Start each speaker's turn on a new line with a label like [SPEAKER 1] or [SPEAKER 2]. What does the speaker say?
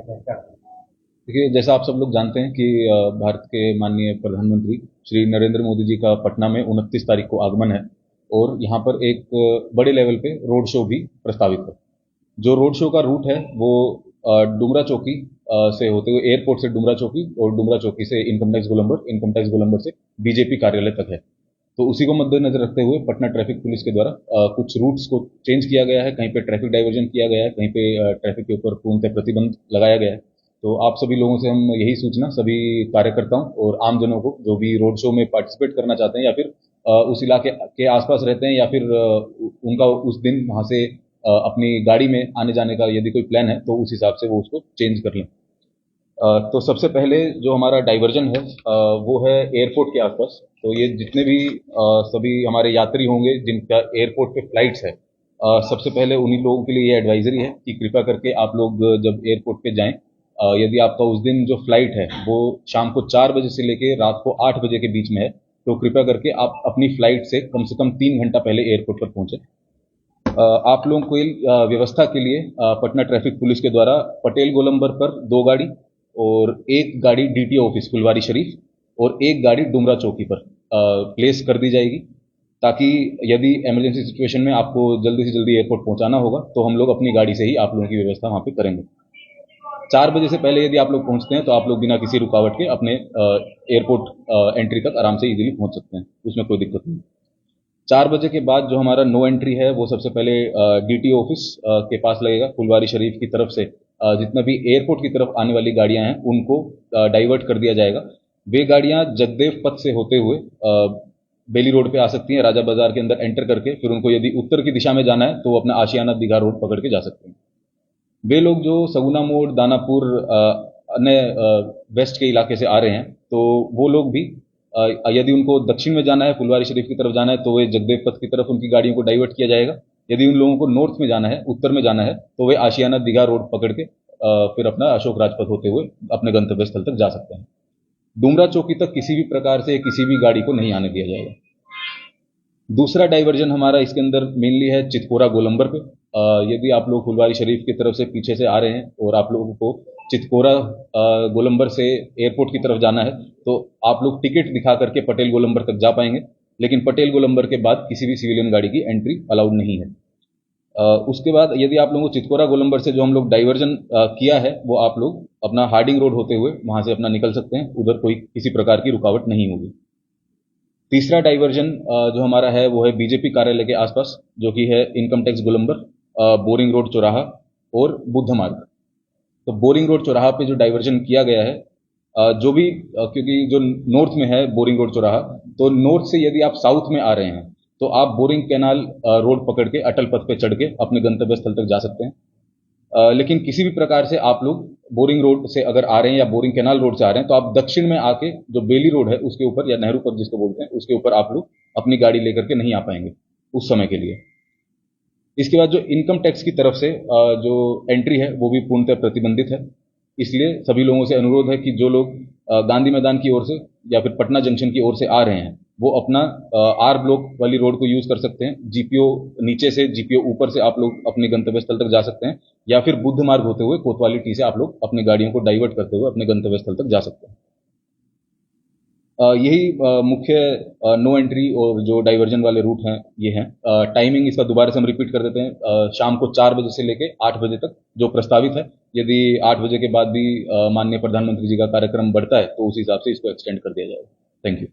[SPEAKER 1] देखिए, जैसा आप सब लोग जानते हैं कि भारत के माननीय प्रधानमंत्री श्री नरेंद्र मोदी जी का पटना में 29 तारीख को आगमन है और यहाँ पर एक बड़े लेवल पे रोड शो भी प्रस्तावित है। जो रोड शो का रूट है वो डुमरा चौकी से होते हुए एयरपोर्ट से डुमरा चौकी और डुमरा चौकी से इनकम टैक्स गोलंबर से बीजेपी कार्यालय तक है। तो उसी को मद्देनजर रखते हुए पटना ट्रैफिक पुलिस के द्वारा कुछ रूट्स को चेंज किया गया है, कहीं पे ट्रैफिक डाइवर्जन किया गया है, कहीं पे ट्रैफिक के ऊपर पूर्णतः प्रतिबंध लगाया गया है। तो आप सभी लोगों से हम यही सूचना सभी कार्यकर्ताओं और आमजनों को जो भी रोड शो में पार्टिसिपेट करना चाहते हैं या फिर उस इलाके के आसपास रहते हैं या फिर उनका उस दिन वहां से अपनी गाड़ी में आने जाने का यदि कोई प्लान है तो उस हिसाब से वो उसको चेंज कर लें। तो सबसे पहले जो हमारा डाइवर्जन है वो है एयरपोर्ट के आसपास। तो ये जितने भी सभी हमारे यात्री होंगे जिनका एयरपोर्ट पे फ्लाइट्स है, सबसे पहले उन्हीं लोगों के लिए ये एडवाइजरी है कि कृपया करके आप लोग जब एयरपोर्ट पे जाएं, यदि आपका उस दिन जो फ्लाइट है वो शाम को 4 बजे से लेके रात को 8 बजे के बीच में है तो कृपया करके आप अपनी फ्लाइट से कम 3 घंटा पहले एयरपोर्ट पर पहुंचे। आप लोगों को व्यवस्था के लिए पटना ट्रैफिक पुलिस के द्वारा पटेल गोलंबर पर 2 गाड़ी और 1 गाड़ी डीटीओ ऑफिस फुलवारी शरीफ और 1 गाड़ी डुमरा चौकी पर प्लेस कर दी जाएगी, ताकि यदि इमरजेंसी सिचुएशन में आपको जल्दी से जल्दी एयरपोर्ट पहुंचाना होगा तो हम लोग अपनी गाड़ी से ही आप लोगों की व्यवस्था वहां पे करेंगे। 4 बजे से पहले यदि आप लोग पहुंचते हैं तो आप लोग बिना किसी रुकावट के अपने एयरपोर्ट एंट्री तक आराम से इजीली पहुंच सकते हैं, उसमें कोई दिक्कत नहीं। 4 बजे के बाद जो हमारा नो एंट्री है वो सबसे पहले डीटीओ ऑफिस के पास लगेगा फुलवारी शरीफ की तरफ से। जितना भी एयरपोर्ट की तरफ आने वाली गाड़ियां हैं उनको डाइवर्ट कर दिया जाएगा। वे गाड़ियां जगदेव पथ से होते हुए बेली रोड पे आ सकती हैं, राजा बाजार के अंदर एंटर करके फिर उनको यदि उत्तर की दिशा में जाना है तो वो अपना आशियाना दीघा रोड पकड़ के जा सकते हैं। वे लोग जो सगुना मोड़ दानापुर अन्य वेस्ट के इलाके से आ रहे हैं तो वो लोग भी यदि उनको दक्षिण में जाना है फुलवारी शरीफ की तरफ जाना है तो वे जगदेव पथ की तरफ उनकी गाड़ियों को डाइवर्ट किया जाएगा। यदि उन लोगों को नॉर्थ में जाना है, उत्तर में जाना है, तो वे आशियाना दीघा रोड पकड़ के फिर अपना अशोक राजपथ होते हुए अपने गंतव्य स्थल तक जा सकते हैं। डुमरा चौकी तक किसी भी प्रकार से किसी भी गाड़ी को नहीं आने दिया जाएगा। दूसरा डाइवर्जन हमारा इसके अंदर मेनली है चितकोरा गोलंबर पे। यदि आप लोग फुलवारी शरीफ की तरफ से पीछे से आ रहे हैं और आप लोगों को चितकोरा गोलंबर से एयरपोर्ट की तरफ जाना है तो आप लोग टिकट दिखा करके पटेल गोलंबर तक जा पाएंगे, लेकिन पटेल गोलंबर के बाद किसी भी सिविलियन गाड़ी की एंट्री अलाउड नहीं है। उसके बाद यदि आप लोगों को चितकोरा गोलंबर से जो हम लोग डाइवर्जन किया है वो आप लोग अपना हार्डिंग रोड होते हुए वहां से अपना निकल सकते हैं, उधर कोई किसी प्रकार की रुकावट नहीं होगी। तीसरा डाइवर्जन जो हमारा है वो है बीजेपी कार्यालय के आसपास, जो कि है इनकम टैक्स गोलंबर, बोरिंग रोड चौराहा और बुद्ध मार्ग। तो बोरिंग रोड चौराहा पे जो डाइवर्जन किया गया है, जो भी क्योंकि जो नॉर्थ में है बोरिंग रोड चौराहा, तो नॉर्थ से यदि आप साउथ में आ रहे हैं तो आप बोरिंग कैनाल रोड पकड़ के अटल पथ पे चढ़ के अपने गंतव्य स्थल तक जा सकते हैं। लेकिन किसी भी प्रकार से आप लोग बोरिंग रोड से अगर आ रहे हैं या बोरिंग कैनाल रोड से आ रहे हैं तो आप दक्षिण में आके जो बेली रोड है उसके ऊपर या नेहरू पथ जिसको बोलते हैं उसके ऊपर आप लोग अपनी गाड़ी लेकर के नहीं आ पाएंगे उस समय के लिए। इसके बाद जो इनकम टैक्स की तरफ से जो एंट्री है वो भी पूर्णतः प्रतिबंधित है। इसलिए सभी लोगों से अनुरोध है कि जो लोग गांधी मैदान की ओर से या फिर पटना जंक्शन की ओर से आ रहे हैं वो अपना आर ब्लॉक वाली रोड को यूज कर सकते हैं। जीपीओ नीचे से जीपीओ ऊपर से आप लोग अपने गंतव्य स्थल तक जा सकते हैं, या फिर बुद्ध मार्ग होते हुए कोतवाली टी से आप लोग अपनी गाड़ियों को डाइवर्ट करते हुए अपने गंतव्य स्थल तक जा सकते हैं। यही मुख्य नो एंट्री और जो डाइवर्जन वाले रूट हैं ये हैं। टाइमिंग इसका दोबारा से हम रिपीट कर देते हैं, शाम को 4 बजे से लेके 8 बजे तक जो प्रस्तावित है। यदि 8 बजे के बाद भी माननीय प्रधानमंत्री जी का कार्यक्रम बढ़ता है तो उस हिसाब से इसको एक्सटेंड कर दिया जाएगा। Thank you.